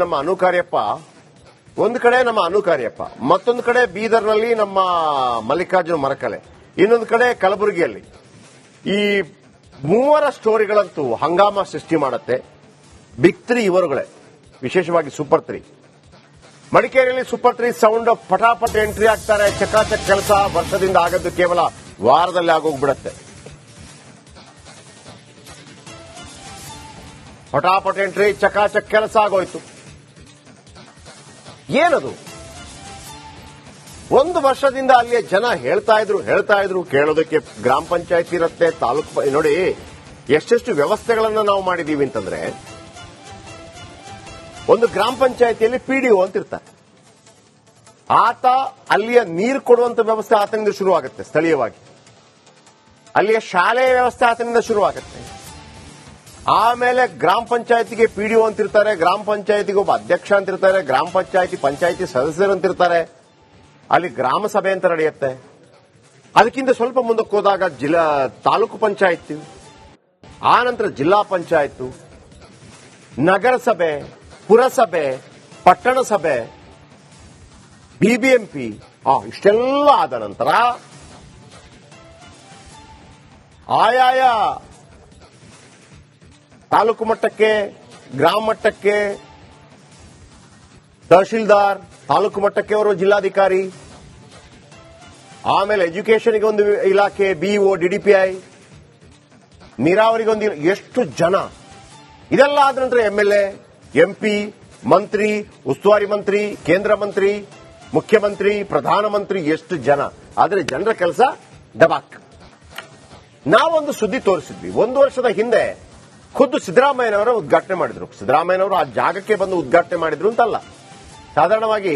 ನಮ್ಮ ಅನುಕಾರ್ಯಪ್ಪ ಒಂದು ಕಡೆ, ನಮ್ಮ ಅನುಕಾರ್ಯಪ್ಪ ಮತ್ತೊಂದು ಕಡೆ, ಬೀದರ್ನಲ್ಲಿ ನಮ್ಮ ಮಲ್ಲಿಕಾರ್ಜುನ ಮರಕಲೆ, ಇನ್ನೊಂದು ಕಡೆ ಕಲಬುರಗಿಯಲ್ಲಿ. ಈ ಮೂವರ ಸ್ಟೋರಿಗಳಂತೂ ಹಂಗಾಮ ಸೃಷ್ಟಿ ಮಾಡುತ್ತೆ. ಬಿಗ್ 3 ಇವರುಗಳೇ, ವಿಶೇಷವಾಗಿ ಸೂಪರ್ 3. ಮಡಿಕೇರಿಯಲ್ಲಿ ಸೂಪರ್ 3 ಸೌಂಡ್ ಪಟಾಪಟ್ ಎಂಟ್ರಿ ಆಗ್ತಾರೆ. ಚಕಾಚಕ್ ಕೆಲಸ ವರ್ಷದಿಂದ ಆಗದ್ದು ಕೇವಲ ವಾರದಲ್ಲಿ ಆಗೋಗ್ಬಿಡತ್ತೆ. ಪಟಾಪಟ್ ಎಂಟ್ರಿ, ಚಕಾಚಕ್ ಕೆಲಸ ಆಗೋಯ್ತು. ಏನದು? ಒಂದು ವರ್ಷದಿಂದ ಅಲ್ಲಿಯ ಜನ ಹೇಳ್ತಾ ಇದ್ರು ಕೇಳೋದಕ್ಕೆ ಗ್ರಾಮ ಪಂಚಾಯತಿ ಇರುತ್ತೆ, ತಾಲೂಕು. ನೋಡಿ ಎಷ್ಟೆಷ್ಟು ವ್ಯವಸ್ಥೆಗಳನ್ನ ನಾವು ಮಾಡಿದೀವಿ ಅಂತಂದ್ರೆ, ಒಂದು ಗ್ರಾಮ ಪಂಚಾಯತಿಯಲ್ಲಿ ಪಿಡಿಒ ಅಂತ ಇರ್ತಾರೆ. ಆತ ಅಲ್ಲಿಯ ನೀರು ಕೊಡುವಂತ ವ್ಯವಸ್ಥೆ ಆತನಿಂದ ಶುರುವಾಗುತ್ತೆ. ಸ್ಥಳೀಯವಾಗಿ ಅಲ್ಲಿಯ ಶಾಲೆಯ ವ್ಯವಸ್ಥೆ ಆತನಿಂದ ಶುರುವಾಗುತ್ತೆ. ಆಮೇಲೆ ಗ್ರಾಮ ಪಂಚಾಯತಿಗೆ ಪಿಡಿಒ ಅಂತಿರ್ತಾರೆ, ಗ್ರಾಮ ಪಂಚಾಯತಿಗೆ ಒಬ್ಬ ಅಧ್ಯಕ್ಷ ಅಂತಿರ್ತಾರೆ, ಗ್ರಾಮ ಪಂಚಾಯತಿ ಸದಸ್ಯರು ಅಂತಿರ್ತಾರೆ. ಅಲ್ಲಿ ಗ್ರಾಮ ಸಭೆ ಅಂತ ನಡೆಯುತ್ತೆ. ಅದಕ್ಕಿಂತ ಸ್ವಲ್ಪ ಮುಂದಕ್ಕೆ ಹೋದಾಗ ತಾಲೂಕು ಪಂಚಾಯತ್, ಆ ನಂತರ ಜಿಲ್ಲಾ ಪಂಚಾಯತ್, ನಗರಸಭೆ, ಪುರಸಭೆ, ಪಟ್ಟಣ ಸಭೆ, ಬಿಬಿಎಂಪಿ, ಇಷ್ಟೆಲ್ಲ ಆದ ನಂತರ ಆಯಾಯ ತಾಲೂಕು ಮಟ್ಟಕ್ಕೆ, ಗ್ರಾಮ ಮಟ್ಟಕ್ಕೆ ತಹಶೀಲ್ದಾರ್, ತಾಲೂಕು ಮಟ್ಟಕ್ಕೆ ಅವರು ಜಿಲ್ಲಾಧಿಕಾರಿ, ಆಮೇಲೆ ಎಜುಕೇಷನ್ಗೆ ಒಂದು ಇಲಾಖೆ, ಬಿಇಒ, ಡಿಡಿಪಿಐ, ನೀರಾವರಿಗೆ ಒಂದು, ಎಷ್ಟು ಜನ. ಇದೆಲ್ಲ ಆದ ನಂತರ ಎಂಎಲ್ಎ, ಎಂಪಿ, ಮಂತ್ರಿ, ಉಸ್ತುವಾರಿ ಮಂತ್ರಿ, ಕೇಂದ್ರ ಮಂತ್ರಿ, ಮುಖ್ಯಮಂತ್ರಿ, ಪ್ರಧಾನಮಂತ್ರಿ, ಎಷ್ಟು ಜನ. ಆದರೆ ಜನರ ಕೆಲಸ ದಬಾಕ್. ನಾವೊಂದು ಸುದ್ದಿ ತೋರಿಸಿದ್ವಿ. 1 ವರ್ಷದ ಹಿಂದೆ ಖುದ್ದು ಸಿದ್ದರಾಮಯ್ಯನವರ ಉದ್ಘಾಟನೆ ಮಾಡಿದ್ರು. ಸಿದ್ದರಾಮಯ್ಯನವರು ಆ ಜಾಗಕ್ಕೆ ಬಂದು ಉದ್ಘಾಟನೆ ಮಾಡಿದ್ರು ಅಂತಲ್ಲ. ಸಾಧಾರಣವಾಗಿ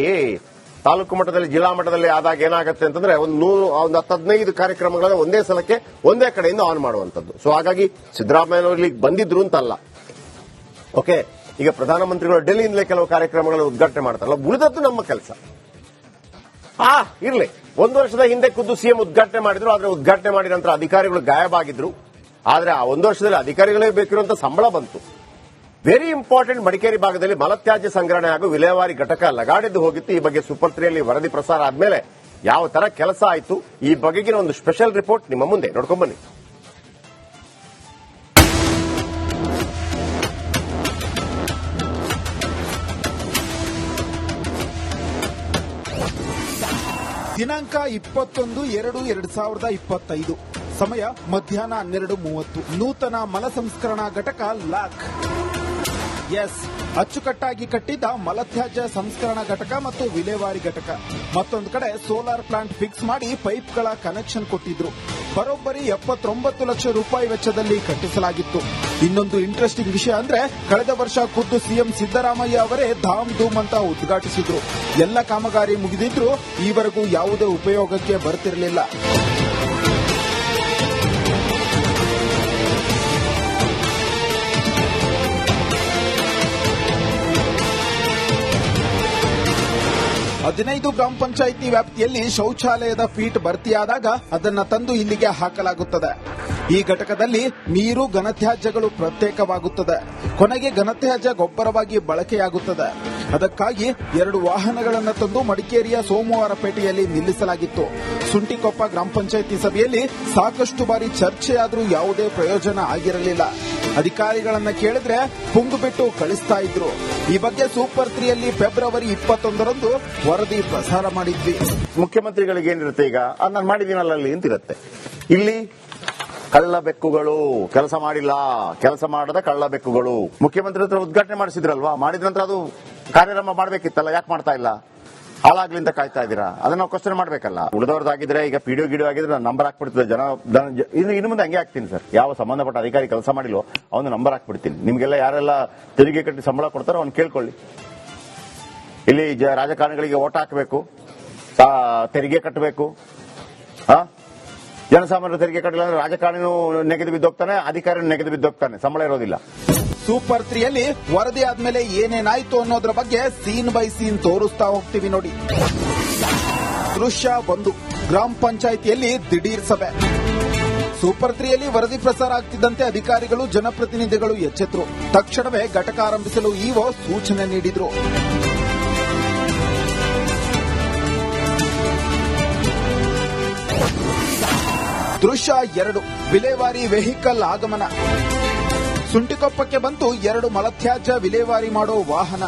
ತಾಲೂಕು ಮಟ್ಟದಲ್ಲಿ, ಜಿಲ್ಲಾ ಮಟ್ಟದಲ್ಲಿ ಆದಾಗ ಏನಾಗುತ್ತೆ ಅಂತಂದ್ರೆ, ಒಂದು 10-15 ಕಾರ್ಯಕ್ರಮಗಳನ್ನು ಒಂದೇ ಸಲಕ್ಕೆ ಒಂದೇ ಕಡೆಯಿಂದ ಆನ್ ಮಾಡುವಂತದ್ದು. ಸೊ ಹಾಗಾಗಿ ಸಿದ್ದರಾಮಯ್ಯನವರು ಇಲ್ಲಿಗೆ ಬಂದಿದ್ರು ಅಂತಲ್ಲ. ಓಕೆ, ಈಗ ಪ್ರಧಾನಮಂತ್ರಿಗಳು ಡೆಲ್ಲಿಯಿಂದಲೇ ಕೆಲವು ಕಾರ್ಯಕ್ರಮಗಳನ್ನು ಉದ್ಘಾಟನೆ ಮಾಡ್ತಾರಲ್ಲ, ಉಳಿದದ್ದು ನಮ್ಮ ಕೆಲಸ. ಇರ್ಲಿ. 1 ವರ್ಷದ ಹಿಂದೆ ಖುದ್ದು ಸಿಎಂ ಉದ್ಘಾಟನೆ ಮಾಡಿದ್ರು. ಆದ್ರೆ ಉದ್ಘಾಟನೆ ಮಾಡಿದ ನಂತರ ಅಧಿಕಾರಿಗಳು ಗಾಯಬಾಗಿದ್ರು. ಆದ್ರೆ ಆ 1 ವರ್ಷದಲ್ಲಿ ಅಧಿಕಾರಿಗಳೇ ಬೇಕಿರುವಂತ ಸಂಬಳ ಬಂತು. Very important. ಮಡಿಕೇರಿ ಭಾಗದಲ್ಲಿ ಮಲತ್ಯಾಜ್ಯ ಸಂಗ್ರಹಣೆ ಹಾಗೂ ವಿಲೇವಾರಿ ಘಟಕ ಲಗಾಡಿದ್ದು ಹೋಗಿತ್ತು. ಈ ಬಗ್ಗೆ ಸೂಪರ್ 3ಯಲ್ಲಿ ವರದಿ ಪ್ರಸಾರ ಆದ್ಮೇಲೆ ಯಾವ ತರ ಕೆಲಸ ಆಯಿತು, ಈ ಬಗೆಗಿನ ಒಂದು ಸ್ಪೆಷಲ್ ರಿಪೋರ್ಟ್ ನಿಮ್ಮ ಮುಂದೆ ನೋಡ್ಕೊಂಡ್ ಬನ್ನಿ. ದಿನಾಂಕ 21/2/2025. ಸಮಯ ಮಧ್ಯಾಹ್ನ 12:30. ನೂತನ ಮಲ ಸಂಸ್ಕರಣಾ ಘಟಕ ಲಾಕ್. ಎಸ್, ಅಚ್ಚುಕಟ್ಟಾಗಿ ಕಟ್ಟಿದ್ದ ಮಲತ್ಯಾಜ್ಯ ಸಂಸ್ಕರಣಾ ಘಟಕ ಮತ್ತು ವಿಲೇವಾರಿ ಘಟಕ. ಮತ್ತೊಂದು ಕಡೆ ಸೋಲಾರ್ ಪ್ಲಾಂಟ್ ಫಿಕ್ಸ್ ಮಾಡಿ ಪೈಪ್ಗಳ ಕನೆಕ್ಷನ್ ಕೊಟ್ಟಿದ್ರು. ಬರೋಬ್ಬರಿ 79 ಲಕ್ಷ ರೂಪಾಯಿ ವೆಚ್ಚದಲ್ಲಿ ಕಟ್ಟಿಸಲಾಗಿತ್ತು. ಇನ್ನೊಂದು ಇಂಟ್ರೆಸ್ಟಿಂಗ್ ವಿಷಯ ಅಂದ್ರೆ, ಕಳೆದ ವರ್ಷ ಖುದ್ದು ಸಿಎಂ ಸಿದ್ದರಾಮಯ್ಯ ಅವರೇ ಧಾಮ್ ಧೂಮ್ ಅಂತ ಉದ್ಘಾಟಿಸಿದ್ರು. ಎಲ್ಲ ಕಾಮಗಾರಿ ಮುಗಿದಿದ್ರು ಈವರೆಗೂ ಯಾವುದೇ ಉಪಯೋಗಕ್ಕೆ ಬರ್ತಿರಲಿಲ್ಲ. ಹದಿನೈದು ಗ್ರಾಮ ಪಂಚಾಯಿತಿ ವ್ಯಾಪ್ತಿಯಲ್ಲಿ ಶೌಚಾಲಯದ ಫೀಟ್ ಭರ್ತಿಯಾದಾಗ ಅದನ್ನು ತಂದು ಇಲ್ಲಿಗೆ ಹಾಕಲಾಗುತ್ತದೆ. ಈ ಘಟಕದಲ್ಲಿ ನೀರು, ಘನತ್ಯಾಜ್ಯಗಳು ಪ್ರತ್ಯೇಕವಾಗುತ್ತದೆ. ಕೊನೆಗೆ ಘನತ್ಯಾಜ್ಯ ಗೊಬ್ಬರವಾಗಿ ಬಳಕೆಯಾಗುತ್ತದೆ. ಅದಕ್ಕಾಗಿ 2 ವಾಹನಗಳನ್ನು ತಂದು ಮಡಿಕೇರಿಯ ಸೋಮವಾರಪೇಟೆಯಲ್ಲಿ ನಿಲ್ಲಿಸಲಾಗಿತ್ತು. ಸುಂಟಿಕೊಪ್ಪ ಗ್ರಾಮ ಪಂಚಾಯಿತಿ ಸಭೆಯಲ್ಲಿ ಸಾಕಷ್ಟು ಬಾರಿ ಚರ್ಚೆಯಾದರೂ ಯಾವುದೇ ಪ್ರಯೋಜನ ಆಗಿರಲಿಲ್ಲ. ಅಧಿಕಾರಿಗಳನ್ನ ಕೇಳಿದ್ರೆ ಪುಂಗು ಬಿಟ್ಟು ಕಳಿಸ್ತಾ ಇದ್ರು. ಈ ಬಗ್ಗೆ ಸೂಪರ್ 3ಯಲ್ಲಿ ಫೆಬ್ರವರಿ 21ರಂದು ವರದಿ ಪ್ರಸಾರ ಮಾಡಿದ್ವಿ. ಮುಖ್ಯಮಂತ್ರಿಗಳಿಗೆ ಏನಿರುತ್ತೆ, ಈಗ ನಾನು ಮಾಡಿದ್ದೀನಲ್ಲ ಅಲ್ಲಿ ಅಂತಿರುತ್ತೆ. ಇಲ್ಲಿ ಕಳ್ಳ ಬೆಕ್ಕುಗಳು ಕೆಲಸ ಮಾಡಿಲ್ಲ, ಕೆಲಸ ಮಾಡದ ಕಳ್ಳ ಬೆಕ್ಕುಗಳು. ಮುಖ್ಯಮಂತ್ರಿ ಹತ್ರ ಉದ್ಘಾಟನೆ ಮಾಡಿಸಿದ್ರಲ್ವಾ, ಮಾಡಿದ ನಂತರ ಅದು ಕಾರ್ಯಕ್ರಮ ಮಾಡಬೇಕಿತ್ತಲ್ಲ, ಯಾಕೆ ಮಾಡ್ತಾ ಇಲ್ಲ? ಹಾಳಾಗ್ಲಿಂದ ಕಾಯ್ತಾ ಇದ್ದೀರಾ? ಅದನ್ನ ನಾವು ಕ್ವಶನ್ ಮಾಡಬೇಕಲ್ಲ. ಉಳಿದವ್ರದ್ದಾಗಿದ್ರೆ, ಈಗ ಪಿಡಿಒ ಗಿಡಿಒ ಆಗಿದ್ರೆ ನಾನು ನಂಬರ್ ಹಾಕ್ಬಿಡ್ತಿದ್ದೆ. ಇನ್ನು ಮುಂದೆ ಹಂಗೆ ಹಾಕ್ತೀನಿ ಸರ್. ಯಾವ ಸಂಬಂಧಪಟ್ಟ ಅಧಿಕಾರಿ ಕೆಲಸ ಮಾಡಿಲ್ವೋ ಅವನು ನಂಬರ್ ಹಾಕ್ಬಿಡ್ತೀನಿ. ನಿಮ್ಗೆಲ್ಲ ಯಾರೆಲ್ಲ ತೆರಿಗೆ ಕಟ್ಟಿ ಸಂಬಳ ಕೊಡ್ತಾರೋ ಅವ್ನು ಕೇಳ್ಕೊಳ್ಳಿ. ಇಲ್ಲಿ ರಾಜಕಾರಣಿಗಳಿಗೆ ಓಟ್ ಹಾಕಬೇಕು, ತೆರಿಗೆ ಕಟ್ಟಬೇಕು. ಜನಸಾಮಾನ್ಯರು ತೆರಿಗೆ ಕಟ್ಟಿಲ್ಲ ಅಂದ್ರೆ ರಾಜಕಾರಣಿನೂ ನೆಗೆದು ಬಿದ್ದೋಗ್ತಾನೆ, ಅಧಿಕಾರಿನೂ ನೆಗೆದು ಬಿದ್ದೋಗ್ತಾನೆ, ಸಂಬಳ ಇರೋದಿಲ್ಲ. ಸೂಪರ್ 3ಯಲ್ಲಿ ವರದಿ ಆದ್ಮೇಲೆ ಏನೇನಾಯ್ತು ಅನ್ನೋದ್ರ ಬಗ್ಗೆ ಸೀನ್ ಬೈ ಸೀನ್ ತೋರಿಸ್ತಾ ಹೋಗ್ತೀವಿ ನೋಡಿ. ದೃಶ್ಯ 1. ಗ್ರಾಮ ಪಂಚಾಯಿತಿಯಲ್ಲಿ ದಿಢೀರ್ ಸಭೆ. ಸೂಪರ್ 3ಯಲ್ಲಿ ವರದಿ ಪ್ರಸಾರ ಆಗ್ತಿದ್ದಂತೆ ಅಧಿಕಾರಿಗಳು ಜನಪ್ರತಿನಿಧಿಗಳು ಎಚ್ಚೆತ್ತರು. ತಕ್ಷಣವೇ ಘಟಕ ಆರಂಭಿಸಲು ಇಒ ಸೂಚನೆ ನೀಡಿದ್ರು. ದೃಶ್ಯ 2, ವಿಲೇವಾರಿ ವೆಹಿಕಲ್ ಆಗಮನ. ಸುಂಟಿಕೊಪ್ಪಕ್ಕೆ ಬಂತು 2 ಮಲತ್ಯಾಜ್ಯ ವಿಲೇವಾರಿ ಮಾಡೋ ವಾಹನ.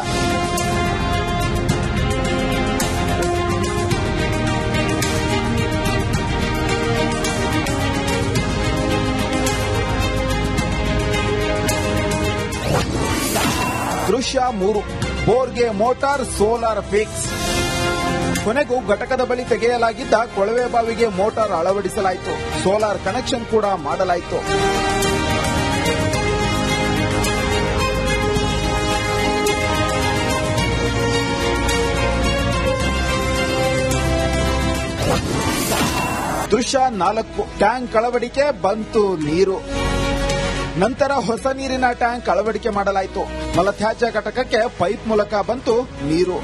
ದೃಶ್ಯ 3, ಬೋರ್ಗೆ ಮೋಟಾರ್ ಸೋಲಾರ್ ಫಿಕ್ಸ್. ಕೊನೆಗೂ ಘಟಕದ ಬಳಿ ತೆಗೆಯಲಾಗಿದ್ದ ಕೊಳವೆ ಬಾವಿಗೆ ಮೋಟಾರ್ ಅಳವಡಿಸಲಾಯಿತು. ಸೋಲಾರ್ ಕನೆಕ್ಷನ್ ಕೂಡ ಮಾಡಲಾಯಿತು. ದೃಶ್ಯ 4, ಟ್ಯಾಂಕ್ ಅಳವಡಿಕೆ, ಬಂತು ನೀರು. ನಂತರ ಹೊಸ ನೀರಿನ ಟ್ಯಾಂಕ್ ಅಳವಡಿಕೆ ಮಾಡಲಾಯಿತು. ಮಲತ್ಯಾಜ್ಯ ಘಟಕಕ್ಕೆ ಪೈಪ್ ಮೂಲಕ ಬಂತು ನೀರು.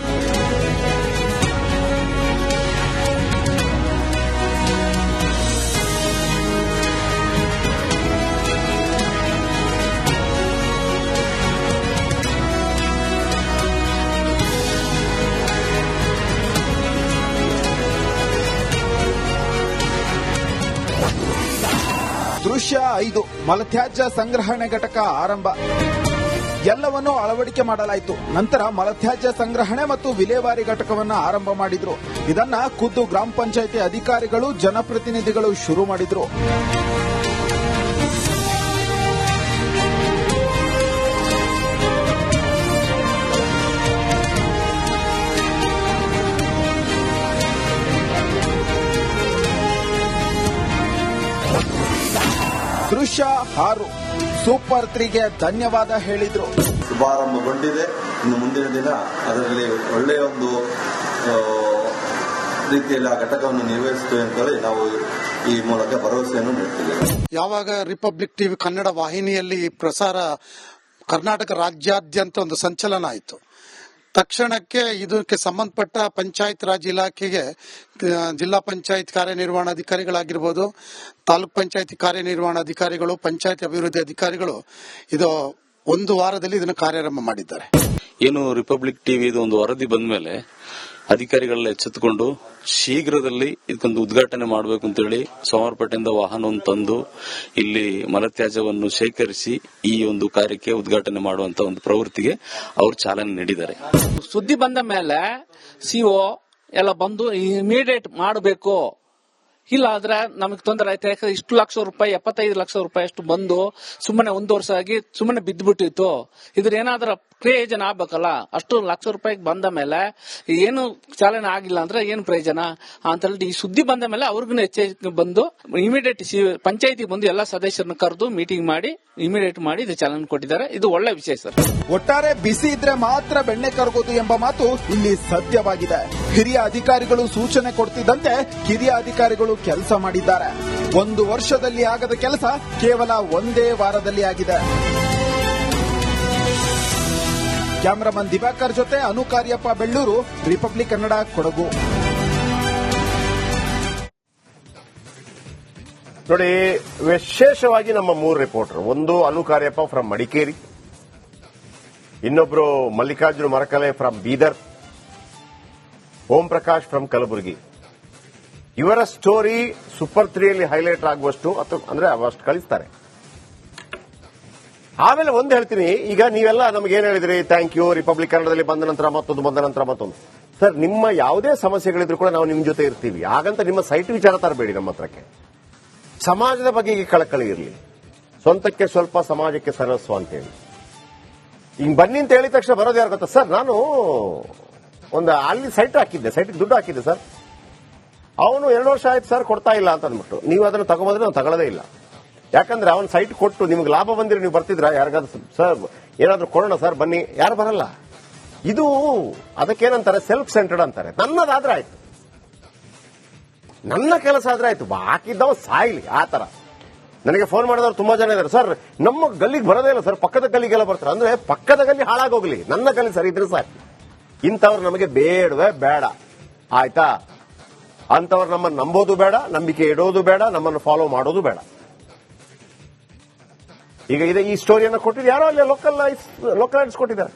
ದೃಶ್ಯ 5, ಮಲತ್ಯಾಜ್ಯ ಸಂಗ್ರಹಣೆ ಘಟಕ ಆರಂಭ. ಎಲ್ಲವನ್ನೂ ಅಳವಡಿಕೆ ಮಾಡಲಾಯಿತು. ನಂತರ ಮಲತ್ಯಾಜ್ಯ ಸಂಗ್ರಹಣೆ ಮತ್ತು ವಿಲೇವಾರಿ ಘಟಕವನ್ನು ಆರಂಭ ಮಾಡಿದ್ರು. ಇದನ್ನ ಖುದ್ದು ಗ್ರಾಮ ಪಂಚಾಯಿತಿ ಅಧಿಕಾರಿಗಳು ಜನಪ್ರತಿನಿಧಿಗಳು ಶುರು ಮಾಡಿದ್ರು. ದೃಶ್ಯ 6, ಸೂಪರ್ 3ಗೆ ಧನ್ಯವಾದ ಹೇಳಿದ್ರು. ಶುಭಾರಂಭಗೊಂಡಿದೆ. ಇನ್ನು ಮುಂದಿನ ದಿನ ಅದರಲ್ಲಿ ಒಳ್ಳೆಯ ಒಂದು ರೀತಿಯಲ್ಲಿ ಆ ಘಟಕವನ್ನು ನಿರ್ವಹಿಸುತ್ತೇವೆ ಅಂತೇಳಿ ನಾವು ಈ ಮೂಲಕ ಭರವಸೆಯನ್ನು ನೀಡ್ತಿದ್ದೇವೆ. ಯಾವಾಗ ರಿಪಬ್ಲಿಕ್ ಟಿವಿ ಕನ್ನಡ ವಾಹಿನಿಯಲ್ಲಿ ಪ್ರಸಾರ ಕರ್ನಾಟಕ ರಾಜ್ಯಾದ್ಯಂತ ಒಂದು ಸಂಚಲನ ಆಯಿತು. ತಕ್ಷಣಕ್ಕೆ ಇದಕ್ಕೆ ಸಂಬಂಧಪಟ್ಟ ಪಂಚಾಯತ್ ರಾಜ್ ಇಲಾಖೆಗೆ ಜಿಲ್ಲಾ ಪಂಚಾಯತ್ ಕಾರ್ಯನಿರ್ವಹಣಾಧಿಕಾರಿಗಳಾಗಿರ್ಬೋದು, ತಾಲೂಕ್ ಪಂಚಾಯತ್ ಕಾರ್ಯನಿರ್ವಹಣಾಧಿಕಾರಿಗಳು, ಪಂಚಾಯತ್ ಅಭಿವೃದ್ಧಿ ಅಧಿಕಾರಿಗಳು ಇದು 1 ವಾರದಲ್ಲಿ ಇದನ್ನು ಕಾರ್ಯಾರಂಭ ಮಾಡಿದ್ದಾರೆ. ಏನು ರಿಪಬ್ಲಿಕ್ ಟಿವಿ ಒಂದು ವರದಿ ಬಂದ ಮೇಲೆ ಅಧಿಕಾರಿಗಳೆಲ್ಲ ಎಚ್ಚೆತ್ತುಕೊಂಡು ಶೀಘ್ರದಲ್ಲಿ ಇದಕ್ಕೊಂದು ಉದ್ಘಾಟನೆ ಮಾಡಬೇಕು ಅಂತೇಳಿ ಸೋಮವಾರಪೇಟೆಯಿಂದ ವಾಹನವನ್ನು ತಂದು ಇಲ್ಲಿ ಮಲತ್ಯಾಜ್ಯವನ್ನು ಶೇಖರಿಸಿ ಈ ಒಂದು ಕಾರ್ಯಕ್ಕೆ ಉದ್ಘಾಟನೆ ಮಾಡುವಂತ ಒಂದು ಪ್ರವೃತ್ತಿಗೆ ಅವರು ಚಾಲನೆ ನೀಡಿದ್ದಾರೆ. ಸುದ್ದಿ ಬಂದ ಮೇಲೆ ಸಿಒ ಎಲ್ಲ ಬಂದು ಇಮಿಡಿಯೇಟ್ ಮಾಡಬೇಕು, ಇಲ್ಲ ಆದ್ರೆ ನಮಗೆ ತೊಂದರೆ ಆಯ್ತು. ಯಾಕಂದ್ರೆ ಇಷ್ಟು ಲಕ್ಷ ರೂಪಾಯಿ 75 ಲಕ್ಷ ರೂಪಾಯಿ ಅಷ್ಟು ಬಂದು ಸುಮ್ಮನೆ 1 ವರ್ಷ ಆಗಿ ಸುಮ್ಮನೆ ಬಿದ್ದುಬಿಟ್ಟಿತ್ತು. ಇದ್ರ ಏನಾದ್ರೂ ಪ್ರಯೋಜನ ಆಗ್ಬೇಕಲ್ಲ. ಅಷ್ಟು ಲಕ್ಷ ರೂಪಾಯಿಗೆ ಬಂದ ಮೇಲೆ ಏನು ಚಾಲನೆ ಆಗಿಲ್ಲ ಅಂದ್ರೆ ಏನು ಪ್ರಯೋಜನ ಅಂತ ಹೇಳಿ ಈ ಸುದ್ದಿ ಬಂದ ಮೇಲೆ ಅವ್ರಿಗೂ ಎಚ್ಚರಿಕೆ ಬಂದು ಇಮಿಡಿಯೇಟ್ ಪಂಚಾಯತಿ ಬಂದು ಎಲ್ಲ ಸದಸ್ಯರನ್ನ ಕರೆದು ಮೀಟಿಂಗ್ ಮಾಡಿ ಇಮಿಡಿಯೇಟ್ ಮಾಡಿ ಇದು ಚಾಲನೆ ಕೊಟ್ಟಿದ್ದಾರೆ. ಇದು ಒಳ್ಳೆ ವಿಷಯ ಸರ್. ಒಟ್ಟಾರೆ ಬಿಸಿ ಇದ್ರೆ ಮಾತ್ರ ಬೆಣ್ಣೆ ಕರಗೋದು ಎಂಬ ಮಾತು ಇಲ್ಲಿ ಸತ್ಯವಾಗಿದೆ. ಹಿರಿಯ ಅಧಿಕಾರಿಗಳು ಸೂಚನೆ ಕೊಡ್ತಿದ್ದಂತೆ ಕಿರಿಯ ಅಧಿಕಾರಿಗಳು ಕೆಲಸ ಮಾಡಿದ್ದಾರೆ. 1 ವರ್ಷದಲ್ಲಿ ಆಗದ ಕೆಲಸ ಕೇವಲ 1 ವಾರದಲ್ಲಿ ಆಗಿದೆ. ಕ್ಯಾಮರಾಮನ್ ದಿವಾಕರ್ ಜೊತೆ ಅನು ಕಾರ್ಯಪ್ಪ, ಬೆಳ್ಳೂರು, ರಿಪಬ್ಲಿಕ್ ಕನ್ನಡ, ಕೊಡಗು. ನೋಡಿ, ವಿಶೇಷವಾಗಿ ನಮ್ಮ 3 ರಿಪೋರ್ಟರ್, ಒಂದು ಅನು ಕಾರ್ಯಪ್ಪ ಫ್ರಮ್ ಮಡಿಕೇರಿ, ಇನ್ನೊಬ್ರು ಮಲ್ಲಿಕಾರ್ಜುನ ಮರಕಲೆ ಫ್ರಮ್ ಬೀದರ್, ಓಂ ಪ್ರಕಾಶ್ ಫ್ರಮ್ ಕಲಬುರಗಿ. ಇವರ ಸ್ಟೋರಿ ಸೂಪರ್ 3ಯಲ್ಲಿ ಹೈಲೈಟ್ ಆಗುವಷ್ಟು ಅಂದ್ರೆ ಅವಷ್ಟು ಕಳಿಸ್ತಾರೆ. ಆಮೇಲೆ ಒಂದು ಹೇಳ್ತೀನಿ, ಈಗ ನೀವೆಲ್ಲ ನಮ್ಗೆ ಏನ್ ಹೇಳಿದ್ರಿ, ಥ್ಯಾಂಕ್ ಯು, ರಿಪಬ್ಲಿಕ್ ಕನ್ನಡದಲ್ಲಿ ಬಂದ ನಂತರ ಮತ್ತೊಂದು. ಸರ್, ನಿಮ್ಮ ಯಾವುದೇ ಸಮಸ್ಯೆಗಳಿದ್ರು ಕೂಡ ನಾವು ನಿಮ್ ಜೊತೆ ಇರ್ತೀವಿ. ಹಾಗಂತ ನಿಮ್ಮ ಸೈಟ್ ವಿಚಾರ ತರಬೇಡಿ ನಮ್ಮ ಹತ್ರಕ್ಕೆ. ಸಮಾಜದ ಬಗ್ಗೆ ಕಳಕಳಿ ಇರಲಿ, ಸ್ವಂತಕ್ಕೆ ಸ್ವಲ್ಪ ಸಮಾಜಕ್ಕೆ ಸರಸ್ವ ಅಂತೇಳಿ. ಹಿಂಗ್ ಬನ್ನಿ ಅಂತ ಹೇಳಿದ ತಕ್ಷಣ ಬರೋದು ಯಾರು ಗೊತ್ತಾ ಸರ್? ನಾನು ಒಂದು ಅಲ್ಲಿ ಸೈಟ್ಗೆ ದುಡ್ಡು ಹಾಕಿದ್ದೆ ಸರ್. ಅವನು 2 ವರ್ಷ ಆಯ್ತು ಸರ್ ಕೊಡ್ತಾ ಇಲ್ಲ ಅಂತ ಅಂದ್ಬಿಟ್ಟು. ನೀವು ಅದನ್ನು ತಗೊಂಡ್ರೆ ನಾವು ತಗೊಳ್ಳೋದೇ ಇಲ್ಲ. ಯಾಕಂದ್ರೆ ಅವನ್ ಸೈಟ್ ಕೊಟ್ಟು ನಿಮ್ಗೆ ಲಾಭ ಬಂದಿರಿ ನೀವು ಬರ್ತಿದ್ರ? ಯಾರಿಗಾದ್ರು ಸರ್ ಏನಾದ್ರು ಕೊಡೋಣ ಸರ್ ಬನ್ನಿ, ಯಾರು ಬರಲ್ಲ. ಇದು ಅದಕ್ಕೇನಂತಾರೆ, ಸೆಲ್ಫ್ ಸೆಂಟರ್ಡ್ ಅಂತಾರೆ. ನನ್ನದಾದ್ರೆ ಆಯ್ತು, ನನ್ನ ಕೆಲಸ ಆದ್ರೆ ಆಯ್ತು, ಬಾಕಿದ್ದವ ಸಾಯ್ಲಿ ಆ ತರ. ನನಗೆ ಫೋನ್ ಮಾಡಿದವರು ತುಂಬಾ ಜನ ಇದ್ದಾರೆ, ಸರ್ ನಮ್ಮ ಗಲ್ಲಿಗೆ ಬರೋದೇ ಇಲ್ಲ ಸರ್, ಪಕ್ಕದ ಗಲ್ಲಿಗೆಲ್ಲ ಬರ್ತಾರೆ. ಅಂದ್ರೆ ಪಕ್ಕದ ಗಲ್ಲಿ ಹಾಳಾಗೋಗ್ಲಿ, ನನ್ನ ಗಲ್ಲಿ ಸರಿ ಇದ್ರೆ ಸಾಕು. ಇಂಥವ್ರು ನಮಗೆ ಬೇಡವೇ ಬೇಡ, ಆಯ್ತಾ? ಅಂತವ್ರು ನಮ್ಮನ್ನು ನಂಬೋದು ಬೇಡ, ನಂಬಿಕೆ ಇಡೋದು ಬೇಡ, ನಮ್ಮನ್ನು ಫಾಲೋ ಮಾಡೋದು ಬೇಡ. ಈಗ ಈ ಸ್ಟೋರಿಯನ್ನು ಕೊಟ್ಟಿದ್ದು ಯಾರೋ ಅಲ್ಲಿ ಲೋಕಲೈಟ್ಸ್ ಕೊಟ್ಟಿದ್ದಾರೆ.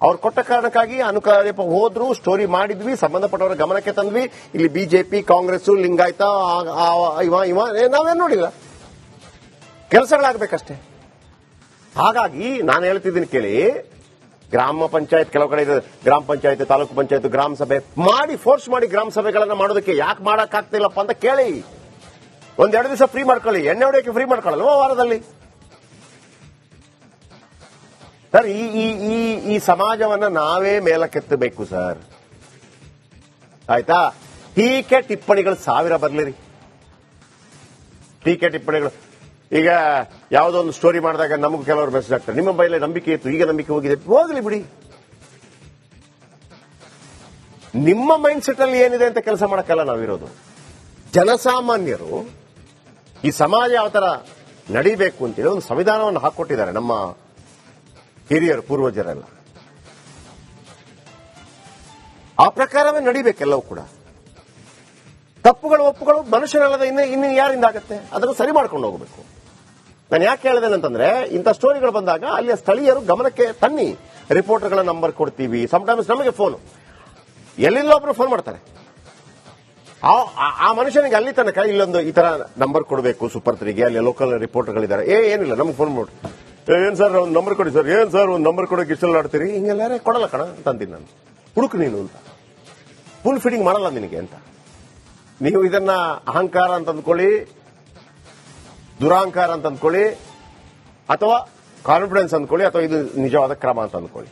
ಅವ್ರು ಕೊಟ್ಟ ಕಾರಣಕ್ಕಾಗಿ ಅನುಕೂಲಪ್ಪ ಹೋದ್ರು, ಸ್ಟೋರಿ ಮಾಡಿದ್ವಿ, ಸಂಬಂಧಪಟ್ಟವರ ಗಮನಕ್ಕೆ ತಂದ್ವಿ. ಇಲ್ಲಿ ಬಿಜೆಪಿ, ಕಾಂಗ್ರೆಸ್, ಲಿಂಗಾಯತ, ಇವ ನಾವೇನು ನೋಡಿಲ್ಲ. ಕೆಲಸಗಳಾಗಬೇಕಷ್ಟೇ. ಹಾಗಾಗಿ ನಾನು ಹೇಳ್ತಿದ್ದೀನಿ ಕೇಳಿ, ಗ್ರಾಮ ಪಂಚಾಯತ್ ಕೆಲವು ಕಡೆ ಇದೆ, ಗ್ರಾಮ ಪಂಚಾಯತ್, ತಾಲೂಕು ಪಂಚಾಯತ್, ಗ್ರಾಮ ಸಭೆ ಮಾಡಿ ಫೋರ್ಸ್ ಮಾಡಿ ಗ್ರಾಮ ಸಭೆಗಳನ್ನ ಮಾಡೋದಕ್ಕೆ ಯಾಕೆ ಮಾಡಕ್ಕಾಗ್ತಿಲ್ಲಪ್ಪ ಅಂತ ಕೇಳಿ. 1-2 ದಿವಸ ಫ್ರೀ ಮಾಡ್ಕೊಳ್ಳಿ, ಎಣ್ಣೆ ಹೊಡೆಯಕ್ಕೆ ಫ್ರೀ ಮಾಡ್ಕೊಳ್ಳಲ್ವ ವಾರದಲ್ಲಿ? ಸರ್, ಈ ಸಮಾಜವನ್ನ ನಾವೇ ಮೇಲಕ್ಕೆತ್ತಬೇಕು ಸರ್. ಆಯ್ತಾ? ಟೀಕೆ ಟಿಪ್ಪಣಿಗಳು 1000 ಬರ್ಲಿರಿ. ಟೀಕೆ ಟಿಪ್ಪಣಿಗಳು ಈಗ ಯಾವುದೋ ಒಂದು ಸ್ಟೋರಿ ಮಾಡಿದಾಗ ನಮಗೂ ಕೆಲವರು ಮೆಸೇಜ್ ಆಗ್ತಾರೆ, ನಿಮ್ಮ ಬೈಲೆ ನಂಬಿಕೆ ಇತ್ತು, ಈಗ ನಂಬಿಕೆ ಹೋಗಿದೆ. ಹೋಗ್ಲಿ ಬಿಡಿ, ನಿಮ್ಮ ಮೈಂಡ್ ಸೆಟ್ ಅಲ್ಲಿ ಏನಿದೆ ಅಂತ ಕೆಲಸ ಮಾಡಕ್ಕಲ್ಲ ನಾವಿರೋದು. ಜನಸಾಮಾನ್ಯರು ಈ ಸಮಾಜ ಯಾವ ತರ ನಡೀಬೇಕು ಅಂತೇಳಿ ಒಂದು ಸಂವಿಧಾನವನ್ನು ಹಾಕೊಟ್ಟಿದ್ದಾರೆ ನಮ್ಮ ಹಿರಿಯರು, ಪೂರ್ವಜರೆಲ್ಲ. ಆ ಪ್ರಕಾರವೇ ನಡಿಬೇಕೆಲ್ಲವೂ ಕೂಡ. ತಪ್ಪುಗಳು ಒಪ್ಪುಗಳು ಮನುಷ್ಯನಲ್ಲದ ಇನ್ನು ಯಾರಿಂದ ಆಗತ್ತೆ? ಅದನ್ನು ಸರಿ ಮಾಡ್ಕೊಂಡು ಹೋಗಬೇಕು. ನಾನು ಯಾಕೆ ಹೇಳಿದೆ ಅಂತಂದ್ರೆ, ಇಂಥ ಸ್ಟೋರಿಗಳು ಬಂದಾಗ ಅಲ್ಲಿಯ ಸ್ಥಳೀಯರು ಗಮನಕ್ಕೆ ತನ್ನಿ. ರಿಪೋರ್ಟರ್ಗಳ ನಂಬರ್ ಕೊಡ್ತೀವಿ. ಸಮಟೈಮ್ಸ್ ನಮಗೆ ಫೋನ್, ಎಲ್ಲಿಂದ ಒಬ್ರು ಫೋನ್ ಮಾಡ್ತಾರೆ. ಆ ಮನುಷ್ಯನಿಗೆ ಅಲ್ಲಿ ತನಕ ಇಲ್ಲೊಂದು ಈ ತರ ನಂಬರ್ ಕೊಡಬೇಕು ಸೂಪರ್ 3ಗೆ, ಅಲ್ಲಿ ಲೋಕಲ್ ರಿಪೋರ್ಟರ್ಗಳಿದ್ದಾರೆ. ಏನಿಲ್ಲ, ನಮ್ಗೆ ಫೋನ್ ಮಾಡಿ, ಏನ್ ಸರ್ ಒಂದು ನಂಬರ್ ಕೊಡಿ ಸರ್, ಏನ್ ಸರ್ ಒಂದು ನಂಬರ್ ಕೊಡೋಕೆ ಇಷ್ಟೆಲ್ಲ ಆಡ್ತೀರಿ, ಹಿಂಗೆಲ್ಲ ಕೊಡಲ್ಲ ಕಣ ಅಂತ ಅಂತೀನಿ ನಾನು. ಹುಡುಕು ನೀನು ಅಂತ, ಫುಲ್ ಫೀಡಿಂಗ್ ಮಾಡಲ್ಲ ನಿನಗೆ ಅಂತ. ನೀವು ಇದನ್ನ ಅಹಂಕಾರ ಅಂತ ಅಂದ್ಕೊಳ್ಳಿ, ದುರಹಂಕಾರ ಅಂತ ಅಂದ್ಕೊಳ್ಳಿ, ಅಥವಾ ಕಾನ್ಫಿಡೆನ್ಸ್ ಅಂದ್ಕೊಳ್ಳಿ, ಅಥವಾ ಇದು ನಿಜವಾದ ಕ್ರಮ ಅಂತ ಅಂದ್ಕೊಳ್ಳಿ.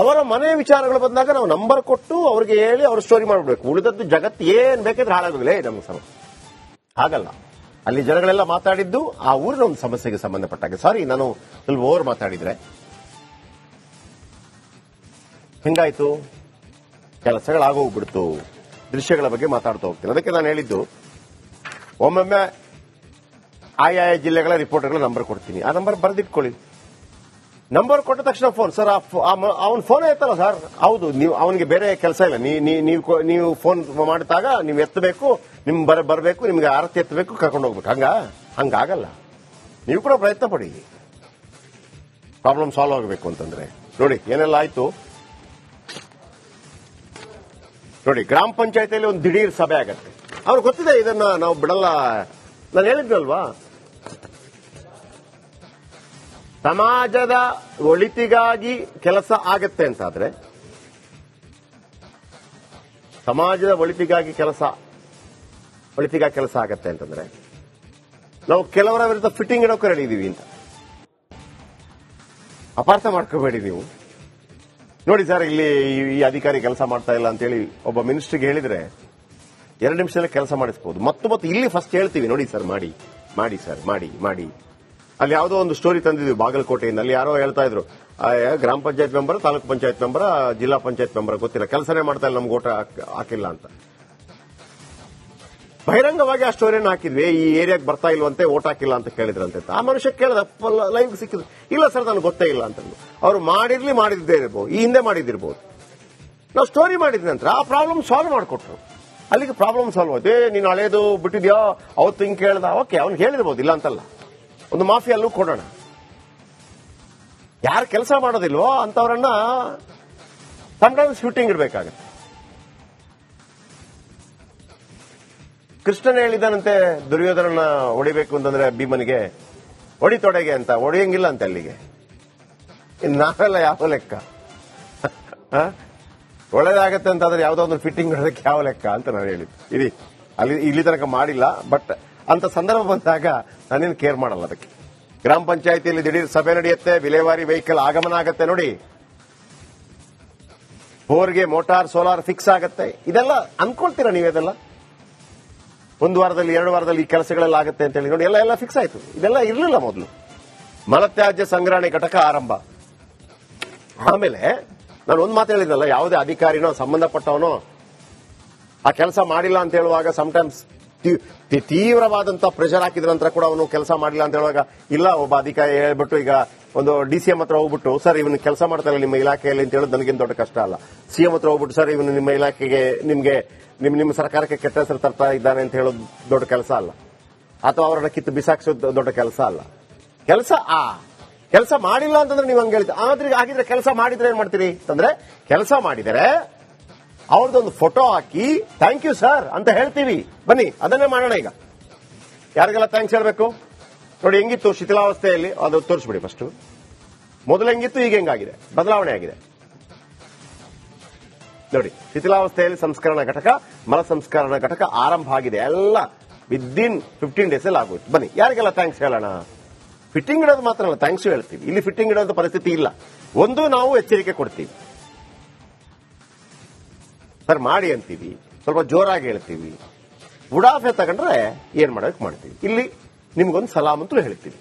ಅವರ ಮನೆ ವಿಚಾರಗಳು ಬಂದಾಗ ನಾವು ನಂಬರ್ ಕೊಟ್ಟು ಅವ್ರಿಗೆ ಹೇಳಿ ಅವ್ರ ಸ್ಟೋರಿ ಮಾಡಬೇಕು. ಉಳಿದದ್ದು ಜಗತ್ತು ಏನ್ ಬೇಕಾದ್ರೆ ಹಾಳಾಗೋದಿಲ್ಲ ನಮ್ಗೆ ಸಮಸ್ಯೆ ಹಾಗಲ್ಲ. ಅಲ್ಲಿ ಜನಗಳೆಲ್ಲ ಮಾತಾಡಿದ್ದು ಆ ಊರಿನ ಒಂದು ಸಮಸ್ಯೆಗೆ ಸಂಬಂಧಪಟ್ಟಾಗ. ಸಾರಿ, ನಾನು ಸ್ವಲ್ಪ ಓವರ್ ಮಾತಾಡಿದ್ರೆ. ಹೆಂಗಾಯ್ತು, ಕೆಲಸಗಳಾಗೋಗ್ಬಿಡ್ತು. ದೃಶ್ಯಗಳ ಬಗ್ಗೆ ಮಾತಾಡ್ತಾ ಹೋಗ್ತೀನಿ. ಅದಕ್ಕೆ ನಾನು ಹೇಳಿದ್ದು, ಒಮ್ಮೊಮ್ಮೆ ಆಯಾ ಜಿಲ್ಲೆಗಳ ರಿಪೋರ್ಟರ್ಗಳ ನಂಬರ್ ಕೊಡ್ತೀನಿ, ಆ ನಂಬರ್ ಬರೆದಿಟ್ಕೊಳ್ಳಿ. ನಂಬರ್ ಕೊಟ್ಟ ತಕ್ಷಣ ಫೋನ್, ಸರ್ ಅವನ್ ಫೋನೇ ಎತ್ತಲ್ಲ ಸರ್. ಹೌದು, ನೀವು ಅವನಿಗೆ ಬೇರೆ ಕೆಲಸ ಇಲ್ಲ. ನೀವು ಫೋನ್ ಮಾಡಿದಾಗ ನೀವು ಎತ್ತಬೇಕು, ನಿಮ್ ಬರಬೇಕು, ನಿಮ್ಗೆ ಆರತಿ ಎತ್ತಬೇಕು, ಕರ್ಕೊಂಡು ಹೋಗ್ಬೇಕು. ಹಂಗಾಗಲ್ಲ. ನೀವು ಕೂಡ ಪ್ರಯತ್ನ ಪಡಿ, ಪ್ರಾಬ್ಲಮ್ ಸಾಲ್ವ್ ಆಗಬೇಕು ಅಂತಂದ್ರೆ. ನೋಡಿ ಏನೆಲ್ಲ ಆಯ್ತು ನೋಡಿ. ಗ್ರಾಮ ಪಂಚಾಯತಿಯಲ್ಲಿ ಒಂದು ದಿಢೀರ್ ಸಭೆ ಆಗತ್ತೆ. ಅವ್ರಿಗೆ ಗೊತ್ತಿದೆ ಇದನ್ನ ನಾವು ಬಿಡಲ್ಲ. ನಾನು ಹೇಳಿದ್ನಲ್ವಾ, ಸಮಾಜದ ಒಳಿತಿಗಾಗಿ ಕೆಲಸ ಆಗತ್ತೆ ಅಂತಾದ್ರೆ, ಸಮಾಜದ ಒಳಿತಿಗಾಗಿ ಕೆಲಸ ಆಗತ್ತೆ ಅಂತಂದ್ರೆ, ನಾವು ಕೆಲವರ ವಿರುದ್ಧ ಫಿಟ್ಟಿಂಗ್ ಇಡೋಕೆ ರೆಡಿ ಇದೀವಿ ಅಂತ ಅಪಾರ್ಥ ಮಾಡ್ಕೋಬೇಡಿ ನೀವು. ನೋಡಿ ಸರ್, ಇಲ್ಲಿ ಈ ಅಧಿಕಾರಿ ಕೆಲಸ ಮಾಡ್ತಾ ಇಲ್ಲ ಅಂತೇಳಿ ಒಬ್ಬ ಮಿನಿಸ್ಟರ್ಗೆ ಹೇಳಿದ್ರೆ 2 ನಿಮಿಷದಲ್ಲಿ ಕೆಲಸ ಮಾಡಿಸಬಹುದು. ಮತ್ತು ಇಲ್ಲಿ ಫಸ್ಟ್ ಹೇಳ್ತೀವಿ, ನೋಡಿ ಸರ್ ಮಾಡಿ ಸರ್ ಮಾಡಿ. ಅಲ್ಲಿ ಯಾವುದೋ ಒಂದು ಸ್ಟೋರಿ ತಂದಿದ್ವಿ ಬಾಗಲಕೋಟೆಯಿಂದ. ಅಲ್ಲಿ ಯಾರೋ ಹೇಳ್ತಾ ಇದ್ರು, ಗ್ರಾಮ ಪಂಚಾಯತ್ ಮೆಂಬರ್, ತಾಲೂಕು ಪಂಚಾಯತ್ ಮೆಂಬರ್, ಜಿಲ್ಲಾ ಪಂಚಾಯತ್ ಮೆಂಬರ್ ಗೊತ್ತಿಲ್ಲ, ಕೆಲಸನೇ ಮಾಡ್ತಾ ಇಲ್ಲ, ನಮ್ಗೆ ಓಟ್ ಹಾಕಿಲ್ಲ ಅಂತ. ಬಹಿರಂಗವಾಗಿ ಆ ಸ್ಟೋರಿಯನ್ನು ಹಾಕಿದ್ವಿ. ಈ ಏರಿಯಾಗೆ ಬರ್ತಾ ಇಲ್ವಂತೆ, ಓಟ್ ಹಾಕಿಲ್ಲ ಅಂತ ಕೇಳಿದ್ರಂತೆ. ಆ ಮನುಷ್ಯ ಕೇಳಿದ, ಲೈವ್ ಸಿಕ್ಕಿದ್ರು, ಇಲ್ಲ ಸರ್ ನನಗೆ ಗೊತ್ತೇ ಇಲ್ಲ ಅಂತಂದು. ಅವ್ರು ಮಾಡಿದ್ದೇ ಇರ್ಬೋದು, ಈ ಹಿಂದೆ ಮಾಡಿದ್ದಿರ್ಬೋದು. ನಾವು ಸ್ಟೋರಿ ಮಾಡಿದ ನಂತರ ಆ ಪ್ರಾಬ್ಲಮ್ ಸಾಲ್ವ್ ಮಾಡಿಕೊಟ್ರು. ಅಲ್ಲಿಗೆ ಪ್ರಾಬ್ಲಮ್ ಸಾಲ್ವ್ ಆಯ್ತು. ನೀನು ಹಳೇದು ಬಿಟ್ಟಿದ್ಯಾ, ಅವತ್ತು ಹಿಂಗೆ ಕೇಳ್ದ, ಓಕೆ, ಅವ್ನಿಗೆ ಹೇಳಿರ್ಬೋದು, ಇಲ್ಲ ಅಂತಲ್ಲ. ಒಂದು ಮಾಫಿಯಲ್ಲೂ ಕೊಡೋಣ. ಯಾರು ಕೆಲಸ ಮಾಡೋದಿಲ್ವೋ ಅಂತವರನ್ನ ಸಮ್ಟೈಮ್ಸ್ ಶೂಟಿಂಗ್ ಇಡಬೇಕಾಗತ್ತೆ. ಕೃಷ್ಣನ್ ಹೇಳಿದಾನಂತೆ ದುರ್ಯೋಧನನ್ನ ಹೊಡಿಬೇಕು ಅಂತಂದ್ರೆ ಭೀಮನಿಗೆ, ಹೊಡಿ ತೊಡೆಗೆ ಅಂತ. ಹೊಡೆಯಂಗಿಲ್ಲ ಅಂತ ಅಲ್ಲಿಗೆ. ನಾವೆಲ್ಲ ಯಾವ ಲೆಕ್ಕ? ಒಳ್ಳೇದಾಗತ್ತೆ ಅಂತಾದ್ರೆ ಯಾವುದೋ ಒಂದು ಫಿಟ್ಟಿಂಗ್ ಇಡೋದಕ್ಕೆ ಯಾವ ಲೆಕ್ಕ ಅಂತ ನಾನು ಹೇಳಿದ್ದು. ಇಲ್ಲಿ ತನಕ ಮಾಡಿಲ್ಲ, ಬಟ್ ಅಂತ ಸಂದರ್ಭ ಬಂದಾಗ ನಾನೇನು ಕೇರ್ ಮಾಡಲ್ಲ ಅದಕ್ಕೆ. ಗ್ರಾಮ ಪಂಚಾಯತಿಯಲ್ಲಿ ದಿಢೀರ್ ಸಭೆ ನಡೆಯುತ್ತೆ, ವಿಲೇವಾರಿ ವೆಹಿಕಲ್ ಆಗಮನ ಆಗತ್ತೆ. ನೋಡಿ, ಬೋರ್ಗೆ ಮೋಟಾರ್ ಸೋಲಾರ್ ಫಿಕ್ಸ್ ಆಗತ್ತೆ. ಇದೆಲ್ಲ ಅನ್ಕೊಳ್ತೀರಾ ನೀವೆಲ್ಲ? 1 ವಾರದಲ್ಲಿ 2 ವಾರದಲ್ಲಿ ಈ ಕೆಲಸಗಳೆಲ್ಲ ಆಗುತ್ತೆ ಅಂತ ಹೇಳಿ. ನೋಡಿ, ಎಲ್ಲ ಫಿಕ್ಸ್ ಆಯ್ತು. ಇದೆಲ್ಲ ಇರಲಿಲ್ಲ ಮೊದಲು. ಮಲತ್ಯಾಜ್ಯ ಸಂಗ್ರಹಣೆ ಘಟಕ ಆರಂಭ. ಆಮೇಲೆ ನಾನು ಒಂದು ಮಾತು ಹೇಳಿದ್ನಲ್ಲ, ಯಾವುದೇ ಅಧಿಕಾರಿನೋ ಸಂಬಂಧಪಟ್ಟವನೋ ಆ ಕೆಲಸ ಮಾಡಿಲ್ಲ ಅಂತ ಹೇಳುವಾಗ ಸಮಟೈಮ್ಸ್ ತೀವ್ರವಾದಂತಹ ಪ್ರೆಷರ್ ಹಾಕಿದ ನಂತರ ಕೂಡ ಅವನು ಕೆಲಸ ಮಾಡಿಲ್ಲ ಅಂತ ಹೇಳುವಾಗ, ಇಲ್ಲ ಒಬ್ಬ ಅಧಿಕಾರಿ ಹೇಳ್ಬಿಟ್ಟು, ಈಗ ಒಂದು ಡಿಸಿಎಂ ಹತ್ರ ಹೋಗ್ಬಿಟ್ಟು, ಸರ್ ಇವನು ಕೆಲಸ ಮಾಡ್ತಾ ಇಲ್ಲ ನಿಮ್ಮ ಇಲಾಖೆಯಲ್ಲಿ ಅಂತ ಹೇಳೋದು ನನಗೇನು ದೊಡ್ಡ ಕಷ್ಟ ಅಲ್ಲ. ಸಿಎಂ ಹತ್ರ ಹೋಗ್ಬಿಟ್ಟು, ಸರ್ ಇವನು ನಿಮ್ಮ ಇಲಾಖೆಗೆ ನಿಮ್ಮ ಸರ್ಕಾರಕ್ಕೆ ಕೆಟ್ಟ ಹೆಸರು ತರ್ತಾ ಇದ್ದಾನೆ ಅಂತ ಹೇಳೋದು ದೊಡ್ಡ ಕೆಲಸ ಅಲ್ಲ. ಅಥವಾ ಅವರನ್ನ ಕಿತ್ತು ಬಿಸಾಕ್ಸೋದು ದೊಡ್ಡ ಕೆಲಸ ಅಲ್ಲ. ಕೆಲಸ ಮಾಡಿಲ್ಲ ಅಂತಂದ್ರೆ ನೀವು ಹಂಗೆ ಹೇಳ್ತೀವಿ. ಆದ್ರೆ ಹಾಗಿದ್ರೆ ಕೆಲಸ ಮಾಡಿದ್ರೆ ಏನ್ ಮಾಡ್ತೀರಿ ಅಂತಂದ್ರೆ, ಕೆಲಸ ಮಾಡಿದರೆ ಅವ್ರದ್ದೊಂದು photo hockey thank you sir ಅಂತ ಹೇಳ್ತೀವಿ. ಬನ್ನಿ ಅದನ್ನೇ ಮಾಡೋಣ. ಈಗ ಯಾರಿಗೆಲ್ಲ ಥ್ಯಾಂಕ್ಸ್ ಹೇಳ್ಬೇಕು ನೋಡಿ. ಹೆಂಗಿತ್ತು ಶಿಥಿಲಾವಸ್ಥೆಯಲ್ಲಿ ಅದು ತೋರಿಸ್ಬಿಡಿ ಫಸ್ಟ್. ಮೊದಲು ಹೆಂಗಿತ್ತು, ಈಗ ಹೆಂಗಾಗಿದೆ, ಬದಲಾವಣೆ ಆಗಿದೆ ನೋಡಿ. ಶಿಥಿಲಾವಸ್ಥೆಯಲ್ಲಿ ಸಂಸ್ಕರಣಾ ಘಟಕ, ಮಲ ಸಂಸ್ಕರಣಾ ಘಟಕ ಆರಂಭ ಆಗಿದೆ. ಎಲ್ಲ ವಿದಿನ್ 15 days ಅಲ್ಲಿ ಆಗೋಯ್ತು. ಬನ್ನಿ ಯಾರಿಗೆಲ್ಲ ಥ್ಯಾಂಕ್ಸ್ ಹೇಳೋಣ. ಫಿಟ್ಟಿಂಗ್ ಇಡೋದು ಮಾತ್ರ ಅಲ್ಲ, ಥ್ಯಾಂಕ್ಸ್ ಹೇಳ್ತೀವಿ. ಇಲ್ಲಿ ಫಿಟ್ಟಿಂಗ್ ಇಡೋದು ಪರಿಸ್ಥಿತಿ ಇಲ್ಲ. ಒಂದು ನಾವು ಎಚ್ಚರಿಕೆ ಕೊಡ್ತೀವಿ, ಸರ್ ಮಾಡಿ ಅಂತೀವಿ, ಸ್ವಲ್ಪ ಜೋರಾಗಿ ಹೇಳ್ತೀವಿ. ಉಡಾಫೆ ತಗೊಂಡ್ರೆ ಏನ್ ಮಾಡೋಕೆ ಮಾಡ್ತೀವಿ. ಇಲ್ಲಿ ನಿಮ್ಗೊಂದು ಸಲಾಮ್ ಅಂತೂ ಹೇಳ್ತೀವಿ.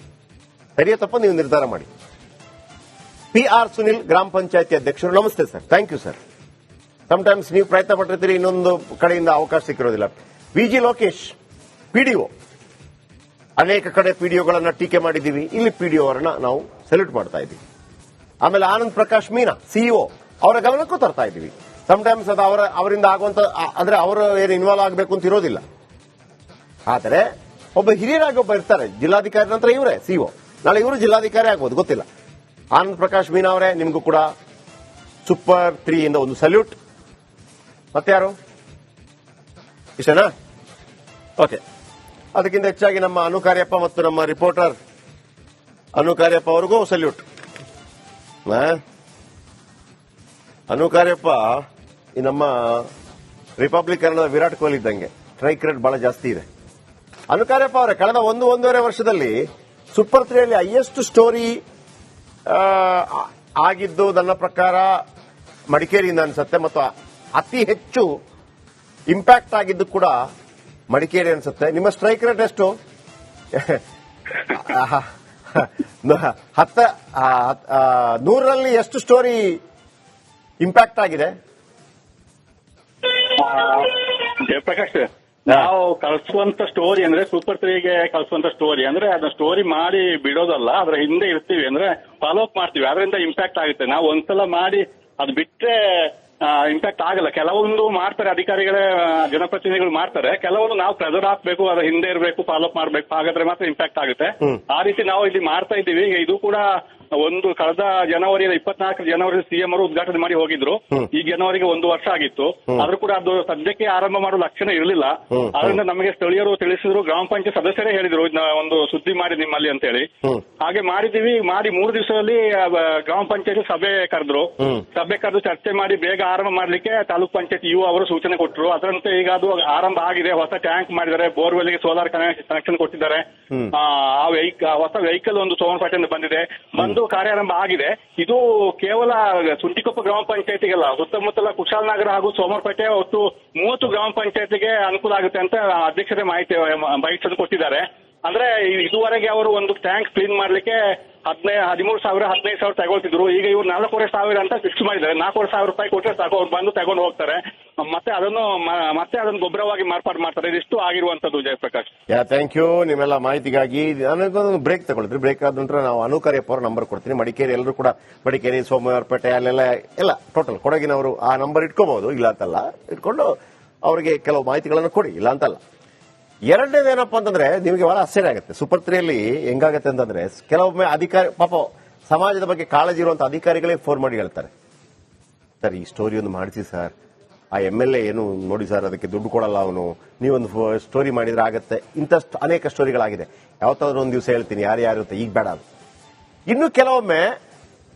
ಸರಿಯಾ ತಪ್ಪ ನೀವು ನಿರ್ಧಾರ ಮಾಡಿ. PR ಸುನಿಲ್, ಗ್ರಾಮ ಪಂಚಾಯತಿ ಅಧ್ಯಕ್ಷರು. ನಮಸ್ತೆ sir. Thank you sir. Sometimes ನೀವು ಪ್ರಯತ್ನ ಪಟ್ಟಿರ್ತೀರಿ, ಇನ್ನೊಂದು ಕಡೆಯಿಂದ ಅವಕಾಶ ಸಿಕ್ಕಿರೋದಿಲ್ಲ. VG Lokesh, PDO. ಅನೇಕ ಕಡೆ PDOಗಳನ್ನ ಟೀಕೆ ಮಾಡಿದ್ದೀವಿ. ಇಲ್ಲಿ PDO ಅವರನ್ನ ನಾವು ಸೆಲ್ಯೂಟ್ ಮಾಡ್ತಾ ಇದ್ದೀವಿ. ಆಮೇಲೆ ಆನಂದ್ ಪ್ರಕಾಶ್ ಮೀನಾ, CEO, ಅವರ ಗಮನಕ್ಕೂ ತರ್ತಾ ಇದ್ದೀವಿ. ಸಮಟೈಮ್ಸ್ ಅದು ಅವರಿಂದ ಆಗುವಂತ, ಅಂದ್ರೆ ಅವರು ಏನು ಇನ್ವಾಲ್ವ್ ಆಗಬೇಕು ಅಂತ ಇರೋದಿಲ್ಲ. ಆದರೆ ಒಬ್ಬ ಹಿರಿಯರಾಗಿ ಒಬ್ಬ ಇರ್ತಾರೆ, ಜಿಲ್ಲಾಧಿಕಾರಿ ನಂತರ ಇವರೇ CEO. ನಾಳೆ ಇವರು ಜಿಲ್ಲಾಧಿಕಾರಿ ಆಗ್ಬೋದು, ಗೊತ್ತಿಲ್ಲ. ಆನಂದ್ ಪ್ರಕಾಶ್ ಮೀನಾ ಅವರೇ, ನಿಮಗೂ ಕೂಡ ಸೂಪರ್ 3 ಇಂದ ಒಂದು ಸಲ್ಯೂಟ್. ಮತ್ತೆ ಯಾರು, ಇಷ್ಟನಾ? ಓಕೆ. ಅದಕ್ಕಿಂತ ಹೆಚ್ಚಾಗಿ ನಮ್ಮ ಅನುಕಾರ್ಯಪ್ಪ ಮತ್ತು ನಮ್ಮ ರಿಪೋರ್ಟರ್ ಅನುಕಾರ್ಯಪ್ಪ ಅವರಿಗೂ ಸಲ್ಯೂಟ್. ಅನುಕಾರ್ಯಪ್ಪ ಈ ನಮ್ಮ ರಿಪಬ್ಲಿಕ್ ಕನ್ನಡದ ವಿರಾಟ್ ಕೊಹ್ಲಿ ಇದ್ದಂಗೆ, ಸ್ಟ್ರೈಕ್ ರೇಟ್ ಬಹಳ ಜಾಸ್ತಿ ಇದೆ. ಅನುಕಾರ್ಯಪ್ಪ ಅವರೇ, ಕಳೆದ 1.5 ವರ್ಷದಲ್ಲಿ ಸೂಪರ್ 3ಯಲ್ಲಿ ಹೈಯೆಸ್ಟ್ ಸ್ಟೋರಿ ಆಗಿದ್ದು ನನ್ನ ಪ್ರಕಾರ ಮಡಿಕೇರಿಯಿಂದ ಅನ್ಸುತ್ತೆ, ಮತ್ತು ಅತಿ ಹೆಚ್ಚು ಇಂಪ್ಯಾಕ್ಟ್ ಆಗಿದ್ದು ಕೂಡ ಮಡಿಕೇರಿ ಅನ್ಸುತ್ತೆ. ನಿಮ್ಮ ಸ್ಟ್ರೈಕ್ ರೇಟ್ ಎಷ್ಟು? 100ರಲ್ಲಿ ಎಷ್ಟು ಸ್ಟೋರಿ ಇಂಪ್ಯಾಕ್ಟ್ ಆಗಿದೆ? ಜಯಪ್ರಕಾಶ್, ನಾವು ಕಳಿಸುವಂತ ಸ್ಟೋರಿ ಅಂದ್ರೆ ಸೂಪರ್ 3ಗೆ ಕಳಿಸುವಂತ ಸ್ಟೋರಿ ಅಂದ್ರೆ ಅದನ್ನ ಸ್ಟೋರಿ ಮಾಡಿ ಬಿಡೋದಲ್ಲ, ಅದ್ರ ಹಿಂದೆ ಇರ್ತೀವಿ, ಅಂದ್ರೆ ಫಾಲೋ ಅಪ್ ಮಾಡ್ತೀವಿ. ಅದರಿಂದ ಇಂಪ್ಯಾಕ್ಟ್ ಆಗುತ್ತೆ. ನಾವು ಒಂದ್ಸಲ ಮಾಡಿ ಅದು ಬಿಟ್ರೆ ಇಂಪ್ಯಾಕ್ಟ್ ಆಗಲ್ಲ. ಕೆಲವೊಂದು ಮಾಡ್ತಾರೆ ಅಧಿಕಾರಿಗಳೇ, ಜನಪ್ರತಿನಿಧಿಗಳು ಮಾಡ್ತಾರೆ. ಕೆಲವೊಂದು ನಾವು ಪ್ರೆಸರ್ ಹಾಕ್ಬೇಕು, ಅದ್ರ ಹಿಂದೆ ಇರಬೇಕು, ಫಾಲೋ ಅಪ್ ಮಾಡ್ಬೇಕು. ಹಾಗಾದ್ರೆ ಮಾತ್ರ ಇಂಪ್ಯಾಕ್ಟ್ ಆಗುತ್ತೆ. ಆ ರೀತಿ ನಾವು ಇಲ್ಲಿ ಮಾಡ್ತಾ ಇದ್ದೀವಿ. ಇದು ಕೂಡ ಒಂದು ಕಳೆದ ಜನವರಿ 24 ಜನವರಿ CM ಅವರು ಉದ್ಘಾಟನೆ ಮಾಡಿ ಹೋಗಿದ್ರು. ಈ ಜನವರಿಗೆ 1 ವರ್ಷ ಆಗಿತ್ತು. ಆದ್ರೂ ಕೂಡ ಅದು ಸದ್ಯಕ್ಕೆ ಆರಂಭ ಮಾಡೋ ಲಕ್ಷಣ ಇರಲಿಲ್ಲ. ಅದರಿಂದ ನಮಗೆ ಸ್ಥಳೀಯರು ತಿಳಿಸಿದ್ರು, ಗ್ರಾಮ ಪಂಚಾಯತ್ ಸದಸ್ಯರೇ ಹೇಳಿದ್ರು ಒಂದು ಸುದ್ದಿ ಮಾಡಿ ನಿಮ್ಮಲ್ಲಿ ಅಂತ ಹೇಳಿ. ಹಾಗೆ ಮಾಡಿದೀವಿ. ಮಾಡಿ 3 ದಿವಸದಲ್ಲಿ ಗ್ರಾಮ ಪಂಚಾಯತ್ ಸಭೆ ಕರೆದು ಚರ್ಚೆ ಮಾಡಿ ಬೇಗ ಆರಂಭ ಮಾಡ್ಲಿಕ್ಕೆ ತಾಲೂಕ್ ಪಂಚಾಯತ್ ಇಒ ಅವರು ಸೂಚನೆ ಕೊಟ್ಟರು. ಅದರಂತೆ ಈಗ ಅದು ಆರಂಭ ಆಗಿದೆ. ಹೊಸ ಟ್ಯಾಂಕ್ ಮಾಡಿದ್ದಾರೆ, ಬೋರ್ವೆಲ್ಗೆ ಸೋಲಾರ್ ಕನೆಕ್ಷನ್ ಕೊಟ್ಟಿದ್ದಾರೆ. ಹೊಸ ವೆಹಿಕಲ್ ಒಂದು ಸೋಮನಪೇಟೆಯಿಂದ ಬಂದು ಕಾರ್ಯಾರಂಭ ಆಗಿದೆ. ಇದು ಕೇವಲ ಸುಂಟಿಕೊಪ್ಪ ಗ್ರಾಮ ಪಂಚಾಯತಿಗೆಲ್ಲ, ಸುತ್ತಮುತ್ತಲ ಕುಶಾಲನಗರ ಹಾಗೂ ಸೋಮವಾರಪೇಟೆ ಒಟ್ಟು 30 ಗ್ರಾಮ ಪಂಚಾಯತಿಗೆ ಅನುಕೂಲ ಆಗುತ್ತೆ ಅಂತ ಅಧ್ಯಕ್ಷರೇ ಮಾಹಿತಿ ಕೊಟ್ಟಿದ್ದಾರೆ. ಅಂದ್ರೆ ಇದುವರೆಗೆ ಅವರು ಒಂದು ಟ್ಯಾಂಕ್ ಕ್ಲೀನ್ ಮಾಡ್ಲಿಕ್ಕೆ 13,000 15,000 ತಗೊಳ್ತಿದ್ರು. ಈಗ ಇವ್ರು 4,500 ಅಂತ ಫಿಕ್ಸ್ ಮಾಡಿದ್ದಾರೆ. 4,500 ರೂಪಾಯಿ ಕೊಟ್ಟರೆ ಸಾಕು, ಅವ್ರು ಬಂದು ತಗೊಂಡು ಹೋಗ್ತಾರೆ. ಮತ್ತೆ ಅದನ್ನು ಗೊಬ್ಬರವಾಗಿ ಮಾರ್ಪಾಡು ಮಾಡ್ತಾರೆ. ಇದಿಷ್ಟು ಆಗಿರುವಂತದ್ದು. ಜಯಪ್ರಕಾಶ್, ಥ್ಯಾಂಕ್ ಯು ನಿಮ್ಮೆಲ್ಲ ಮಾಹಿತಿಗಾಗಿ. ನನಗೊಂದು ಬ್ರೇಕ್ ತಗೊಳ್ತೀರಿ. ಬ್ರೇಕ್ ಆದ ನಂತರ ನಾವು ಅನುಕಾರ್ಯಪ್ಪ ಅವರ ನಂಬರ್ ಕೊಡ್ತೀನಿ. ಮಡಿಕೇರಿ ಎಲ್ಲರೂ ಕೂಡ, ಮಡಿಕೇರಿ, ಸೋಮವಾರಪೇಟೆ ಎಲ್ಲ ಟೋಟಲ್ ಕೊಡಗಿನವರು ಆ ನಂಬರ್ ಇಟ್ಕೋಬಹುದು. ಇಲ್ಲ ಅಂತಲ್ಲ, ಇಟ್ಕೊಂಡು ಅವರಿಗೆ ಕೆಲವು ಮಾಹಿತಿಗಳನ್ನು ಕೊಡಿ, ಇಲ್ಲ ಅಂತಲ್ಲ. ಎರಡನೇದೇನಪ್ಪ ಅಂತಂದ್ರೆ, ನಿಮಗೆ ಬಹಳ ಆಶ್ಚರ್ಯ ಆಗುತ್ತೆ. ಸೂಪರ್ 3ಯಲ್ಲಿ ಹೆಂಗಾಗತ್ತೆ ಅಂತಂದ್ರೆ, ಕೆಲವೊಮ್ಮೆ ಅಧಿಕಾರಿ ಪಾಪ ಸಮಾಜದ ಬಗ್ಗೆ ಕಾಳಜಿ ಇರುವಂತಹ ಅಧಿಕಾರಿಗಳೇ ಫೋನ್ ಮಾಡಿ ಹೇಳ್ತಾರೆ, ಸರ್ ಈ ಸ್ಟೋರಿ ಒಂದು ಮಾಡಿಸಿ ಸರ್, ಆ MLA ಏನು ನೋಡಿ ಸರ್, ಅದಕ್ಕೆ ದುಡ್ಡು ಕೊಡಲ್ಲ ಅವನು, ನೀವೊಂದು ಸ್ಟೋರಿ ಮಾಡಿದ್ರೆ ಆಗತ್ತೆ. ಇಂಥಷ್ಟು ಅನೇಕ ಸ್ಟೋರಿಗಳಾಗಿದೆ. ಯಾವತ್ತಾದ್ರೂ ಒಂದು ದಿವಸ ಹೇಳ್ತೀನಿ ಯಾರು ಇರುತ್ತೆ, ಈಗ ಬೇಡ ಅದು. ಇನ್ನು ಕೆಲವೊಮ್ಮೆ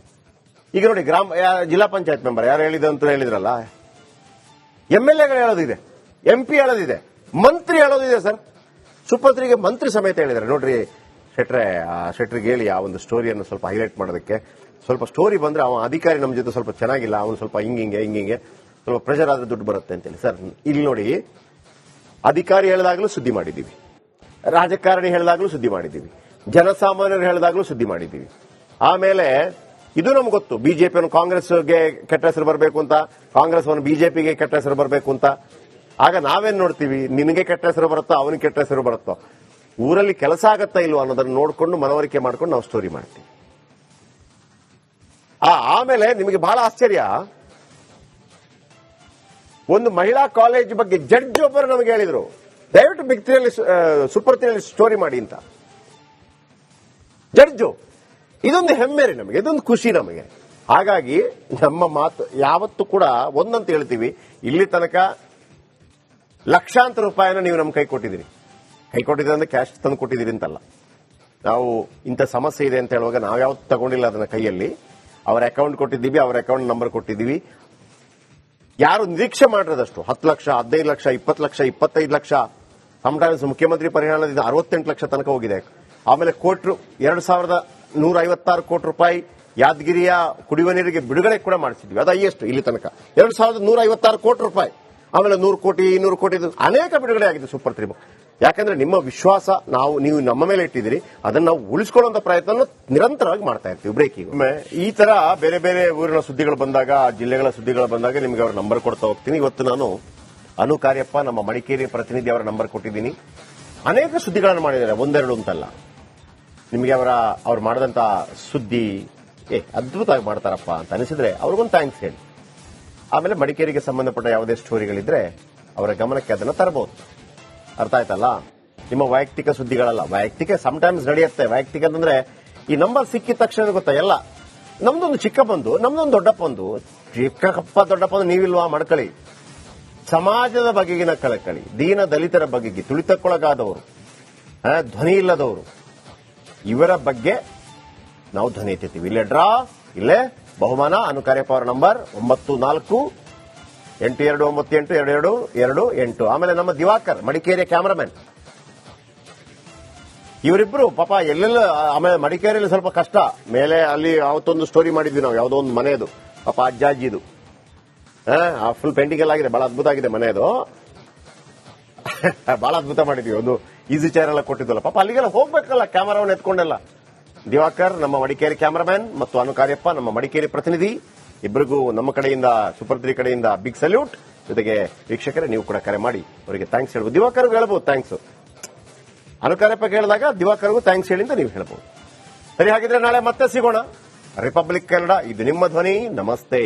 ಈಗ ನೋಡಿ, ಜಿಲ್ಲಾ ಪಂಚಾಯತ್ ಮೆಂಬರ್ ಯಾರು ಹೇಳಿದ್ರಲ್ಲ, MLAಗಳು ಹೇಳೋದಿದೆ, MP ಹೇಳೋದಿದೆ, ಮಂತ್ರಿ ಹೇಳೋದಿದೆ. ಸರ್ ಸೂಪರ್ 3ಗೆ ಮಂತ್ರಿ ಸಮೇತ ಹೇಳಿದ್ದಾರೆ. ನೋಡ್ರಿ ಶೆಟ್ರಿಗೆ ಹೇಳಿ ಆ ಒಂದು ಸ್ಟೋರಿಯನ್ನು ಸ್ವಲ್ಪ ಹೈಲೈಟ್ ಮಾಡೋದಕ್ಕೆ. ಸ್ವಲ್ಪ ಸ್ಟೋರಿ ಬಂದ್ರೆ ಅವ ಅಧಿಕಾರಿ ನಮ್ಮ ಜೊತೆ ಸ್ವಲ್ಪ ಚೆನ್ನಾಗಿಲ್ಲ, ಅವನು ಸ್ವಲ್ಪ ಹಿಂಗಿಂಗೆ ಸ್ವಲ್ಪ ಪ್ರೆಷರ್ ಆದ್ರೆ ದುಡ್ಡು ಬರುತ್ತೆ ಅಂತೇಳಿ. ಸರ್ ಇಲ್ಲಿ ನೋಡಿ, ಅಧಿಕಾರಿ ಹೇಳಿದಾಗಲೂ ಸುದ್ದಿ ಮಾಡಿದ್ದೀವಿ, ರಾಜಕಾರಣಿ ಹೇಳಿದಾಗಲೂ ಸುದ್ದಿ ಮಾಡಿದ್ದೀವಿ, ಜನಸಾಮಾನ್ಯರು ಹೇಳಿದಾಗಲೂ ಸುದ್ದಿ ಮಾಡಿದ್ದೀವಿ. ಆಮೇಲೆ ಇದು ನಮ್ಗೆ ಗೊತ್ತು, ಬಿಜೆಪಿಯನ್ನು ಕಾಂಗ್ರೆಸ್ಗೆ ಕೆಟ್ಟ ಹೆಸರು ಬರಬೇಕು ಅಂತ, ಕಾಂಗ್ರೆಸ್ ಬಿಜೆಪಿಗೆ ಕೆಟ್ಟ ಹೆಸರು ಬರಬೇಕು ಅಂತ. ಆಗ ನಾವೇನ್ ನೋಡ್ತೀವಿ, ನಿನಗೆ ಕೆಟ್ಟ ಹೆಸರು ಬರುತ್ತೋ, ಅವನಿಗೆ ಕೆಟ್ಟ ಹೆಸರು ಬರುತ್ತೋ, ಊರಲ್ಲಿ ಕೆಲಸ ಆಗತ್ತಾ ಇಲ್ವೋ ಅನ್ನೋದನ್ನು ನೋಡಿಕೊಂಡು ಮನವರಿಕೆ ಮಾಡ್ಕೊಂಡು ನಾವು ಸ್ಟೋರಿ ಮಾಡ್ತೀವಿ. ಆಮೇಲೆ ನಿಮಗೆ ಬಹಳ ಆಶ್ಚರ್ಯ, ಒಂದು ಮಹಿಳಾ ಕಾಲೇಜ್ ಬಗ್ಗೆ ಜಡ್ಜ್ ಒಬ್ಬರು ನಮಗೆ ಹೇಳಿದ್ರು, ದಯವಿಟ್ಟು ಬಿಗ್ ತ್ರೀಯಲ್ಲಿ ಸೂಪರ್ ತ್ರೀಯಲ್ಲಿ ಸ್ಟೋರಿ ಮಾಡಿ ಅಂತ. ಜಡ್ಜು ಇದೊಂದು ಹೆಮ್ಮೆ ರೀ ನಮಗೆ, ಇದೊಂದು ಖುಷಿ ನಮಗೆ. ಹಾಗಾಗಿ ನಮ್ಮ ಮಾತು ಯಾವತ್ತೂ ಕೂಡ ಒಂದಂತ ಹೇಳ್ತೀವಿ, ಇಲ್ಲಿ ತನಕ ಲಕ್ಷಾಂತರ ರೂಪಾಯಿನ ನೀವು ನಮ್ಮ ಕೈ ಕೊಟ್ಟಿದ್ದೀರಿ. ಕೈ ಕೊಟ್ಟಿದ್ದೀರಿ ಅಂದ್ರೆ ಕ್ಯಾಶ್ ತಂದು ಕೊಟ್ಟಿದ್ದೀರಿ ಅಂತಲ್ಲ. ನಾವು ಇಂಥ ಸಮಸ್ಯೆ ಇದೆ ಅಂತ ಹೇಳುವಾಗ ನಾವು ಯಾವತ್ತು ತಗೊಂಡಿಲ್ಲ ಅದನ್ನ ಕೈಯಲ್ಲಿ. ಅವರ ಅಕೌಂಟ್ ಕೊಟ್ಟಿದ್ದೀವಿ, ಅವರ ಅಕೌಂಟ್ ನಂಬರ್ ಕೊಟ್ಟಿದ್ದೀವಿ. ಯಾರು ನಿರೀಕ್ಷೆ ಮಾಡಿರೋದಷ್ಟು 10 ಲಕ್ಷ, 15 ಲಕ್ಷ, 20 ಲಕ್ಷ, 25 ಲಕ್ಷ, ಸಮಟೈಮ್ಸ್ ಮುಖ್ಯಮಂತ್ರಿ ಪರಿಹಾರದಿಂದ 68 ಲಕ್ಷ ತನಕ ಹೋಗಿದೆ. ಆಮೇಲೆ 2,156 ಕೋಟಿ ರೂಪಾಯಿ ಯಾದಗಿರಿಯ ಕುಡಿಯುವ ನೀರಿಗೆ ಬಿಡುಗಡೆ ಕೂಡ ಮಾಡಿಸಿದ್ವಿ. ಅದು ಹೈಯೆಸ್ಟ್ ಇಲ್ಲಿ ತನಕ 2,156 ಕೋಟಿ ರೂಪಾಯಿ. ಆಮೇಲೆ 100 ಕೋಟಿ 200 ಕೋಟಿ ಅನೇಕ ಬಿಡುಗಡೆ ಆಗಿದೆ ಸೂಪರ್ 3. ಯಾಕಂದ್ರೆ ನಿಮ್ಮ ವಿಶ್ವಾಸ ನೀವು ನಮ್ಮ ಮೇಲೆ ಇಟ್ಟಿದ್ದೀರಿ, ಅದನ್ನ ನಾವು ಉಳಿಸಿಕೊಳ್ಳುವಂತ ಪ್ರಯತ್ನ ನಿರಂತರವಾಗಿ ಮಾಡ್ತಾ ಇರ್ತೀವಿ. ಬ್ರೇಕಿಂಗ್ ಈ ತರ ಬೇರೆ ಬೇರೆ ಊರಿನ ಸುದ್ದಿಗಳು ಬಂದಾಗ, ಜಿಲ್ಲೆಗಳ ಸುದ್ದಿಗಳು ಬಂದಾಗ ನಿಮಗೆ ಅವರ ನಂಬರ್ ಕೊಡ್ತಾ ಹೋಗ್ತೀನಿ. ಇವತ್ತು ನಾನು ಅನು ಕಾರ್ಯಪ್ಪ, ನಮ್ಮ ಮಡಿಕೇರಿ ಪ್ರತಿನಿಧಿ ಅವರ ನಂಬರ್ ಕೊಟ್ಟಿದ್ದೀನಿ. ಅನೇಕ ಸುದ್ದಿಗಳನ್ನು ಮಾಡಿದ್ದಾರೆ, ಒಂದೆರಡು ಅಂತಲ್ಲ. ನಿಮಗೆ ಅವ್ರು ಮಾಡಿದಂತ ಸುದ್ದಿ ಅದ್ಭುತವಾಗಿ ಮಾಡ್ತಾರಪ್ಪ ಅಂತ ಅನಿಸಿದ್ರೆ ಅವ್ರಿಗೊಂದು ಥ್ಯಾಂಕ್ಸ್ ಹೇಳಿ. ಆಮೇಲೆ ಮಡಿಕೇರಿಗೆ ಸಂಬಂಧಪಟ್ಟ ಯಾವುದೇ ಸ್ಟೋರಿಗಳಿದ್ರೆ ಅವರ ಗಮನಕ್ಕೆ ಅದನ್ನ ತರಬಹುದು. ಅರ್ಥ ಆಯ್ತಲ್ಲ? ನಿಮ್ಮ ವೈಯಕ್ತಿಕ ಸುದ್ದಿಗಳಲ್ಲ. ವೈಯಕ್ತಿಕ ಸಮಟೈಮ್ಸ್ ನಡೆಯುತ್ತೆ. ವೈಯಕ್ತಿಕ ಅಂತಂದ್ರೆ ಈ ನಂಬರ್ ಸಿಕ್ಕಿದ ತಕ್ಷಣ ಗೊತ್ತಾ ಎಲ್ಲ. ನಮ್ದೊಂದು ಚಿಕ್ಕ ಬಂದು, ನಮ್ದೊಂದು ದೊಡ್ಡಪ್ಪ ಒಂದು. ಚಿಕ್ಕಪ್ಪ ದೊಡ್ಡಪ್ಪ ಅಂದ್ರೆ ನೀವಿಲ್ವಾ ಮಾಡ್ಕೊಳ್ಳಿ. ಸಮಾಜದ ಬಗೆಗಿನ ಕಳಕಳಿ, ದೀನ ದಲಿತರ ಬಗೆಗೆ, ತುಳಿತಕ್ಕೊಳಗಾದವರು, ಧ್ವನಿ ಇಲ್ಲದವರು, ಇವರ ಬಗ್ಗೆ ನಾವು ಧ್ವನಿ ಎತ್ತೀವಿ. ಇಲ್ಲೇ ಡ್ರಾ, ಇಲ್ಲೇ ಬಹುಮಾನ. ಅನು ಕಾರ್ಯಪ್ಪ ಅವರ ನಂಬರ್ 9482982228. ಆಮೇಲೆ ನಮ್ಮ ದಿವಾಕರ್, ಮಡಿಕೇರಿಯ ಕ್ಯಾಮರಾಮನ್. ಇವರಿಬ್ರು ಪಾಪ ಎಲ್ಲೆಲ್ಲ. ಆಮೇಲೆ ಮಡಿಕೇರಿಯಲ್ಲಿ ಸ್ವಲ್ಪ ಕಷ್ಟ. ಮೇಲೆ ಅಲ್ಲಿ ಅವತ್ತೊಂದು ಸ್ಟೋರಿ ಮಾಡಿದ್ವಿ ನಾವು, ಯಾವುದೋ ಒಂದು ಮನೆಯದು ಪಾಪ ಅಜ್ಜಾಜಿದು. ಫುಲ್ ಪೇಂಟಿಂಗ್ ಎಲ್ಲ ಆಗಿದೆ, ಬಹಳ ಅದ್ಭುತ ಆಗಿದೆ ಮನೆಯದು. ಬಹಳ ಅದ್ಭುತ ಮಾಡಿದ್ವಿ. ಒಂದು ಈಸಿ ಚೇರ್ ಎಲ್ಲ ಕೊಟ್ಟಿದ್ವಲ್ಲ. ಪಾಪ ಅಲ್ಲಿಗೆಲ್ಲ ಹೋಗ್ಬೇಕಲ್ಲ ಕ್ಯಾಮರಾವನ್ನು ಎತ್ಕೊಂಡೆಲ್ಲ. ದಿವಾಕರ್ ನಮ್ಮ ಮಡಿಕೇರಿ ಕ್ಯಾಮರಾಮನ್ ಮತ್ತು ಅನು ಕಾರ್ಯಪ್ಪ ನಮ್ಮ ಮಡಿಕೇರಿ ಪ್ರತಿನಿಧಿ. ಇಬ್ಬರಿಗೂ ನಮ್ಮ ಕಡೆಯಿಂದ, ಸೂಪರ್ 3 ಕಡೆಯಿಂದ ಬಿಗ್ ಸಲ್ಯೂಟ್. ಜೊತೆಗೆ ವೀಕ್ಷಕರೇ, ನೀವು ಕೂಡ ಕರೆ ಮಾಡಿ ಅವರಿಗೆ ಥ್ಯಾಂಕ್ಸ್ ಹೇಳ್ಬೋದು. ದಿವಾಕರ್ಗೂ ಹೇಳ್ಬೋದು ಥ್ಯಾಂಕ್ಸ್. ಅನು ಕಾರ್ಯಪ್ಪ ಕೇಳಿದಾಗ ದಿವಾಕರ್ಗೂ ಥ್ಯಾಂಕ್ಸ್ ಹೇಳಿ ಅಂತ ನೀವು ಹೇಳ್ಬೋದು. ಸರಿ, ಹಾಗಿದ್ರೆ ನಾಳೆ ಮತ್ತೆ ಸಿಗೋಣ. ರಿಪಬ್ಲಿಕ್ ಕನ್ನಡ, ಇದು ನಿಮ್ಮ ಧ್ವನಿ. ನಮಸ್ತೆ.